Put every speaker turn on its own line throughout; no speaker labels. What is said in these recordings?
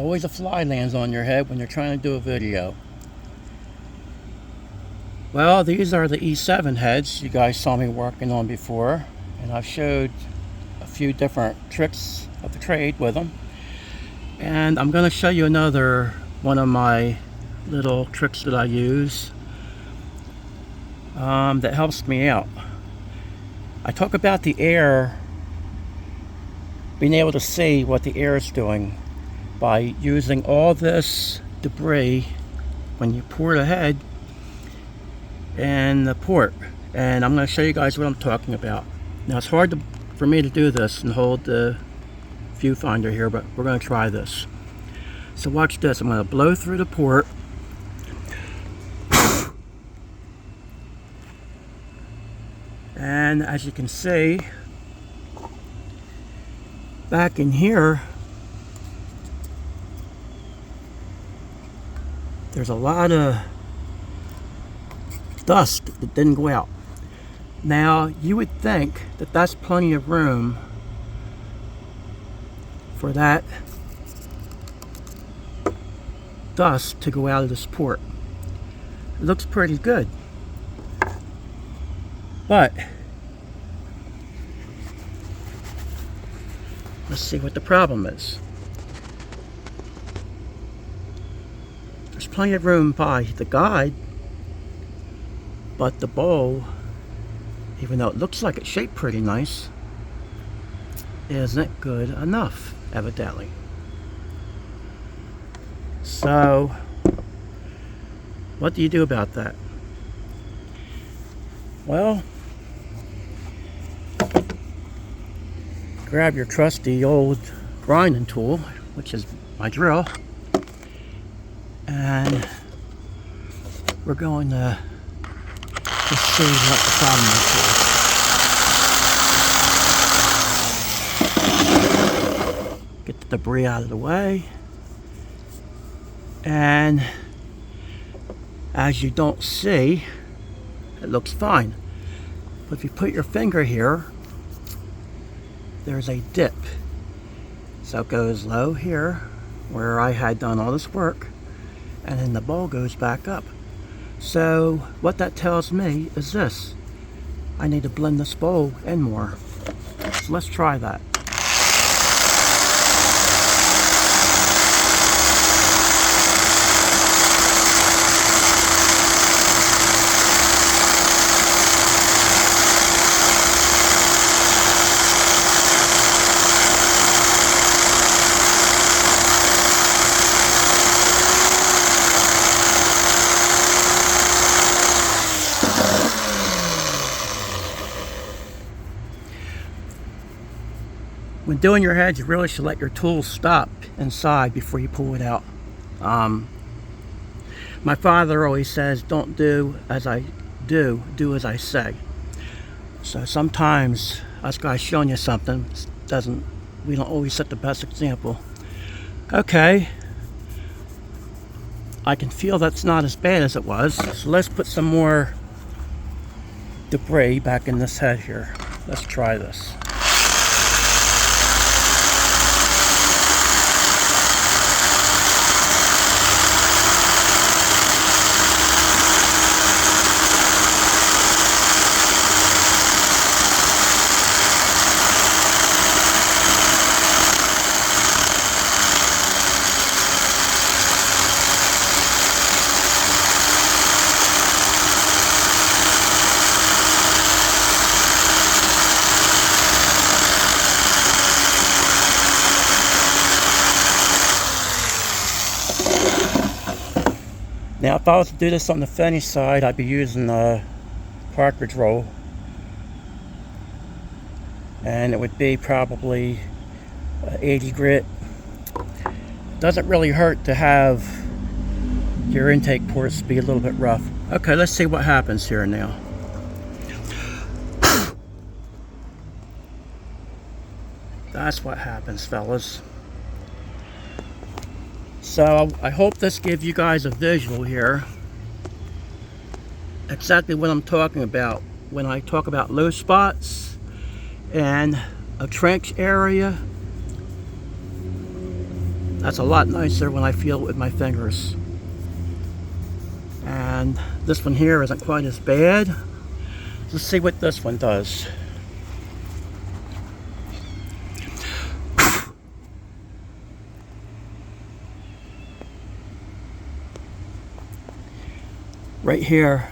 always a fly lands on your head when you're trying to do a video. Well, these are the E7 heads you guys saw me working on before, and I've showed a few different tricks of the trade with them. And I'm going to show you another one of my little tricks that I use that helps me out. I talk about the air, being able to see what the air is doing by using all this debris when you pour the head and the port. And I'm going to show you guys what I'm talking about. Now it's hard for me to do this and hold the viewfinder here, but we're going to try this. So watch this. I'm going to blow through the port. And as you can see, back in here, there's a lot of dust that didn't go out. Now, you would think that that's plenty of room for that dust to go out of this port. It looks pretty good. But let's see what the problem is. There's plenty of room by the guide, but the bowl, even though it looks like it's shaped pretty nice, isn't good enough, evidently. So, what do you do about that? Well, grab your trusty old grinding tool, which is my drill, and we're going to just see what the problem is here. Get the debris out of the way, and as you don't see, it looks fine. But if you put your finger here, there's a dip. So it goes low here, where I had done all this work, and then the bowl goes back up. So what that tells me is this: I need to blend this bowl in more. So let's try that. When doing your heads, you really should let your tools stop inside before you pull it out. My father always says, don't do as I do, do as I say. So sometimes us guys showing you something we don't always set the best example. Okay, I can feel that's not as bad as it was. So let's put some more debris back in this head here. Let's try this. Now, if I was to do this on the finish side, I'd be using a cartridge roll, and it would be probably 80 grit. It doesn't really hurt to have your intake ports be a little bit rough. Okay, let's see what happens here now. That's what happens, fellas. So I hope this gives you guys a visual here, exactly what I'm talking about when I talk about low spots and a trench area. That's a lot nicer when I feel it with my fingers. And this one here isn't quite as bad. Let's see what this one does. Right here,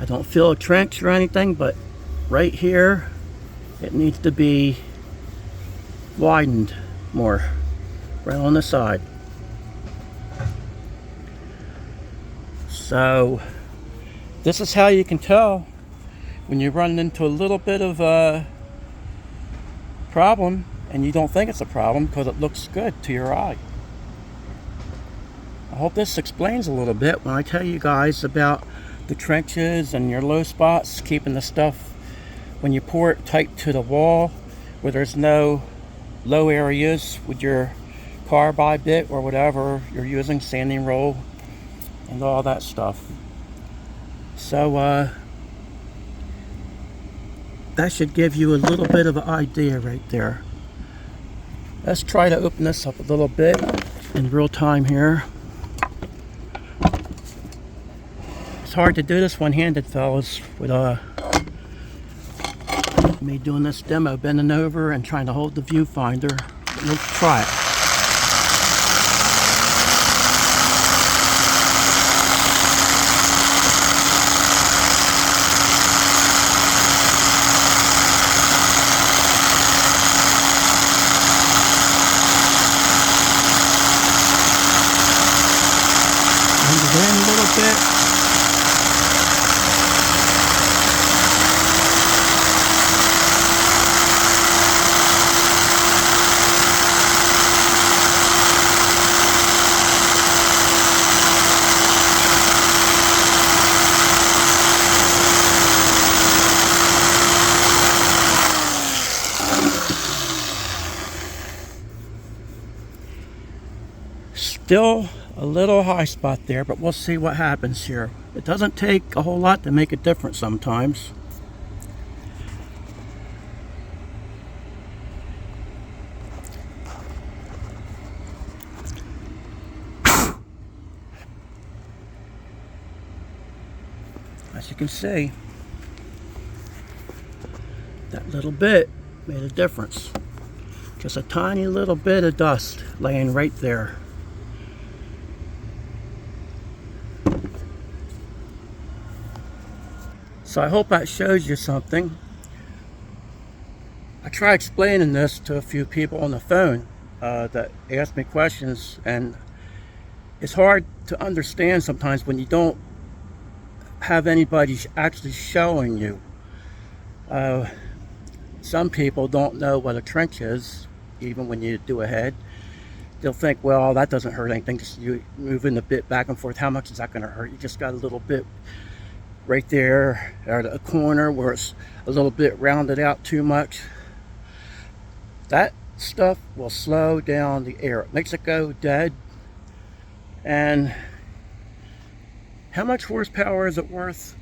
I don't feel a trench or anything, but right here it needs to be widened more, right on the side. So this is how you can tell when you run into a little bit of a problem and you don't think it's a problem because it looks good to your eye. I hope this explains a little bit when I tell you guys about the trenches and your low spots, keeping the stuff when you pour it tight to the wall where there's no low areas with your carbide bit or whatever you're using, sanding roll and all that stuff. So that should give you a little bit of an idea right there. Let's try to open this up a little bit in real time here. It's hard to do this one-handed, fellas, with me doing this demo, bending over and trying to hold the viewfinder. Let's try it. Bend it in a little bit. Still a little high spot there, but we'll see what happens here. It doesn't take a whole lot to make a difference sometimes. As you can see, that little bit made a difference. Just a tiny little bit of dust laying right there. So I hope that shows you something. I tried explaining this to a few people on the phone that asked me questions, and it's hard to understand sometimes when you don't have anybody actually showing you. Some people don't know what a trench is, even when you do a head. They'll think, well, that doesn't hurt anything, just you moving the bit back and forth. How much is that going to hurt? You just got a little bit right there at a corner where it's a little bit rounded out too much. That stuff will slow down the air. It makes it go dead. And how much horsepower is it worth?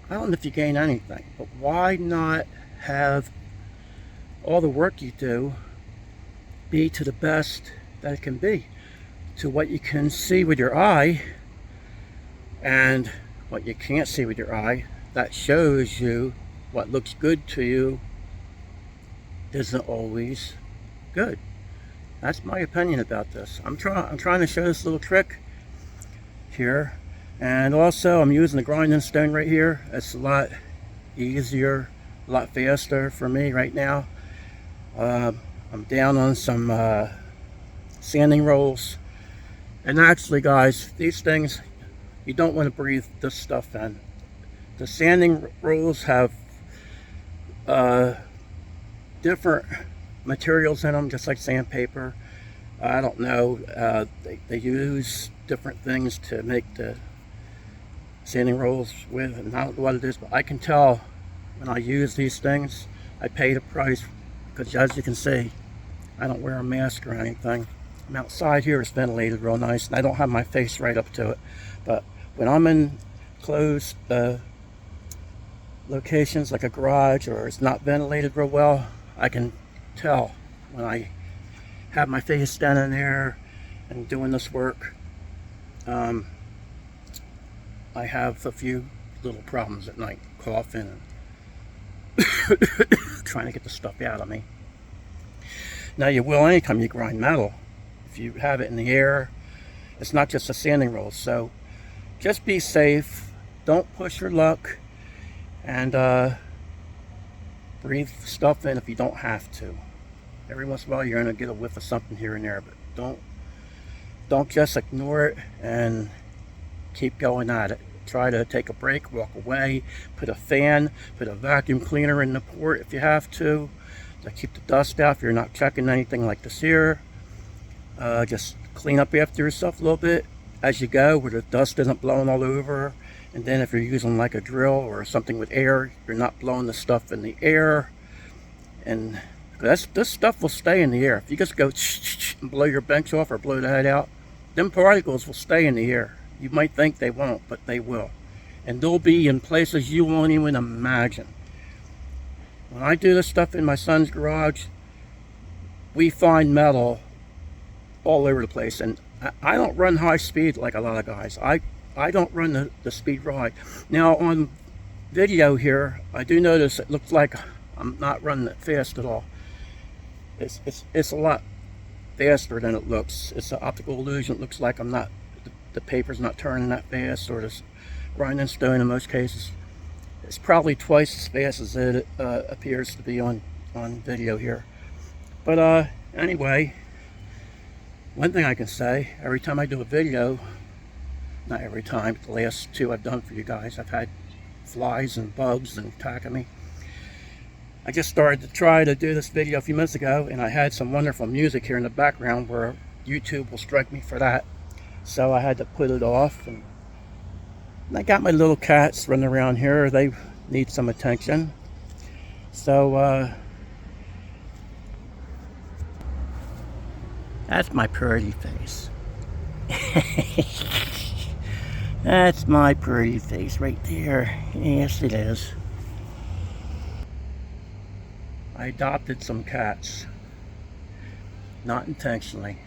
I don't know if you gain anything, but why not have all the work you do be to the best that it can be, to what you can see with your eye. And what you can't see with your eye, that shows you what looks good to you isn't always good. That's my opinion about this. I'm trying to show this little trick here. And also I'm using the grinding stone right here. It's a lot easier, a lot faster for me right now. I'm down on some sanding rolls. And actually, guys, these things, you don't want to breathe this stuff in. The sanding rolls have different materials in them, just like sandpaper. I don't know, they use different things to make the sanding rolls with, and I don't know what it is, but I can tell when I use these things. I paid a price because, as you can see, I don't wear a mask or anything. I'm outside here, it's ventilated real nice, and I don't have my face right up to it. But when I'm in closed locations like a garage, or it's not ventilated real well, I can tell when I have my face down in there and doing this work. I have a few little problems at night, coughing and trying to get the stuff out of me. Now you will anytime you grind metal. If you have it in the air, it's not just a sanding roll. So just be safe. Don't push your luck, and breathe stuff in if you don't have to. Every once in a while you're going to get a whiff of something here and there, but don't just ignore it and keep going at it. Try to take a break, walk away, put a fan, put a vacuum cleaner in the port if you have to keep the dust out if you're not checking anything like this here. Just clean up after yourself a little bit as you go, where the dust isn't blowing all over. And then if you're using like a drill or something with air, you're not blowing the stuff in the air. And this stuff will stay in the air. If you just go and blow your bench off or blow the head out, them particles will stay in the air. You might think they won't, but they will. And they'll be in places you won't even imagine. When I do this stuff in my son's garage, we find metal all over the place. And I don't run high speed like a lot of guys. I don't run the speed real high. Now on video here, I do notice it looks like I'm not running it fast at all. It's a lot faster than it looks. It's an optical illusion. It looks like I'm not, the paper's not turning that fast, or just grinding stone in most cases. It's probably twice as fast as it appears to be on video here. But anyway, one thing I can say, every time I do a video, not every time, but the last two I've done for you guys, I've had flies and bugs and attacking me. I just started to try to do this video a few minutes ago, and I had some wonderful music here in the background where YouTube will strike me for that. So I had to put it off, and I got my little cats running around here. They need some attention. So that's my pretty face. That's my pretty face right there. Yes, it is. I adopted some cats. Not intentionally.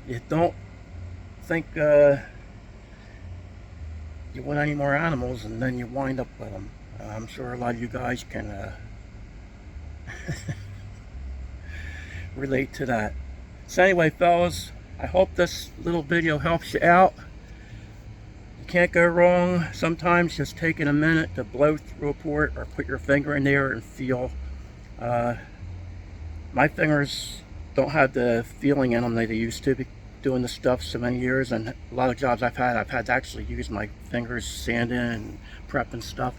You don't think you want any more animals and then you wind up with them. I'm sure a lot of you guys can relate to that. So anyway, fellas, I hope this little video helps you out. You can't go wrong sometimes just taking a minute to blow through a port or put your finger in there and feel. My fingers don't have the feeling in them that they used to be doing this stuff so many years, and a lot of jobs I've had to actually use my fingers sanding and prepping stuff.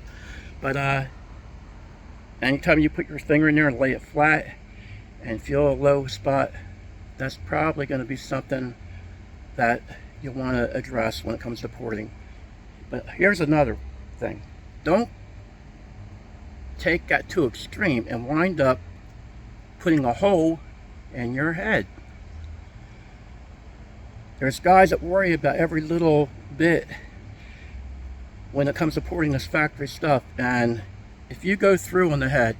But anytime you put your finger in there and lay it flat and feel a low spot, that's probably going to be something that you want to address when it comes to porting. But here's another thing. Don't take that too extreme and wind up putting a hole in your head. There's guys that worry about every little bit when it comes to porting this factory stuff, and if you go through on the head,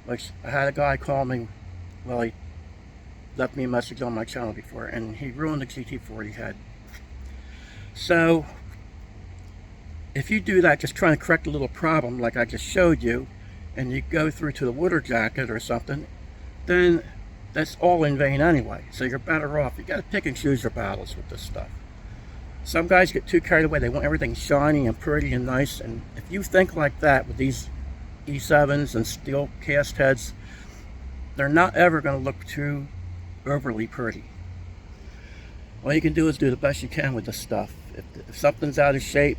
which I had a guy call me, well, he left me a message on my channel before, and he ruined the GT40 head. So if you do that, just trying to correct a little problem like I just showed you, and you go through to the water jacket or something, then that's all in vain anyway. So you're better off. You got to pick and choose your battles with this stuff. Some guys get too carried away. They want everything shiny and pretty and nice, and if you think like that with these E7s and steel cast heads, they're not ever going to look too overly pretty. All you can do is do the best you can with this stuff. If something's out of shape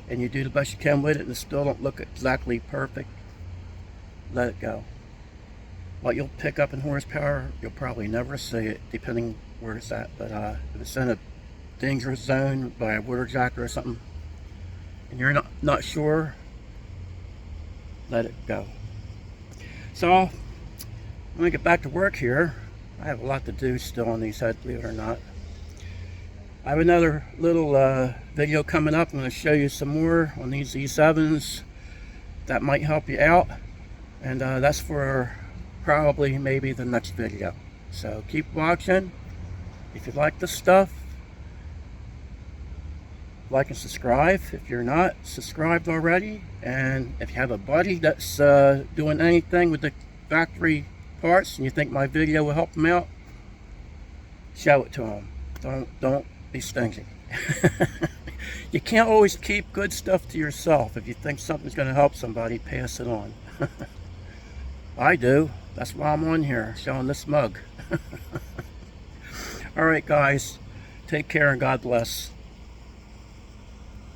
and you do the best you can with it and it still don't look exactly perfect, let it go. What you'll pick up in horsepower, you'll probably never see it, depending where it's at. But if it's in a dangerous zone by a water jacket or something, and you're not sure, let it go. So I'm gonna get back to work here. I have a lot to do still on these heads, believe it or not. I have another little video coming up. I'm going to show you some more on these E7s that might help you out. And that's for probably maybe the next video. So keep watching. If you like this stuff, like and subscribe if you're not subscribed already. And if you have a buddy that's doing anything with the factory parts and you think my video will help them out, show it to them. Don't be stingy. You can't always keep good stuff to yourself. If you think something's going to help somebody, pass it on. I do. That's why I'm on here, showing this mug. Alright guys, take care and God bless.